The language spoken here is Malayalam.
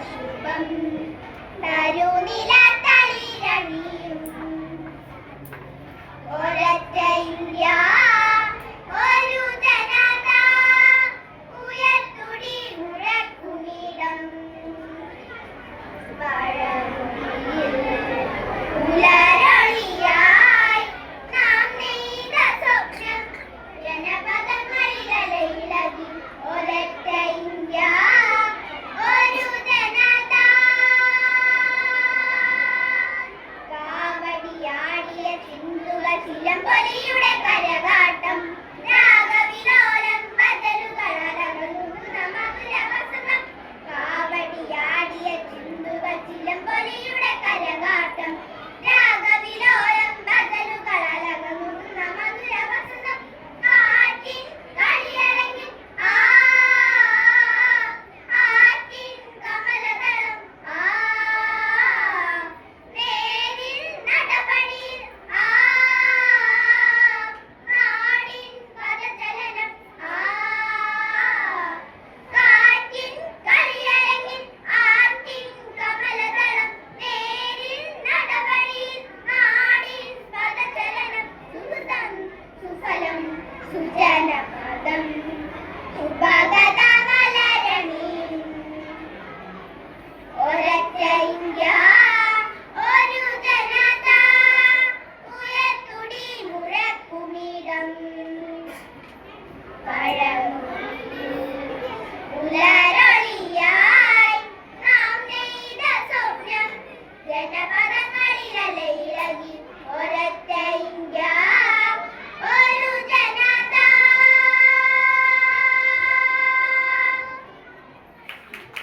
ശുഭം തരുനിലത്തളിരണിയും ഒരൊറ്റ ഇന്ത്യ ഒരു ജനത ഉയർത്തുടി മുഴക്കുമിടം പഴമൊഴിയിൽ പുലരൊളിയായി നാം നെയ്ത സ്വപ്നം ജനപദങ്ങളിലലയിലകി ഒരൊറ്റ ഇന്ത്യ ഒരു ജനത കാവടിയാടിയ ചിന്തുകൾ ചിലമ്പൊലിയുടെ കരകാട്ടം രാഗവിലോലം ബദലുകളരകളുന്ന മധുരവസനം കാവടിയാടിയ ചിന്തുകൾ ചിലമ്പൊലിയുടെ കരകാട്ടം രാഗവിലോലം ബദലുകളരകളുന്ന മധുരവസനം കാറ്റിൻ കളിയരങ്ങിൽ ആറ്റിൻ കമലദളം നേരിൽ നടപടിയിൽ നാടിൻ പദചലനം കാറ്റിൻ കളിയരങ്ങിൽ ആറ്റിൻ കമലദളം നേരിൽ നടപടിയിൽ നാടിൻ പദചലനം സുഹൃതം സുഫലം സുജനപദം സുഭഗതമലരണീം ഒരൊറ്റ ഇന്ത്യ ഒരു ജനത ഉയർത്തുടി മുഴക്കുമിടം പഴമൊഴിയിൽ പുലരൊളിയായി നാം നെയ്ത സ്വപ്നം ജനപദങ്ങളിലലയിലകി ഒരൊറ്റ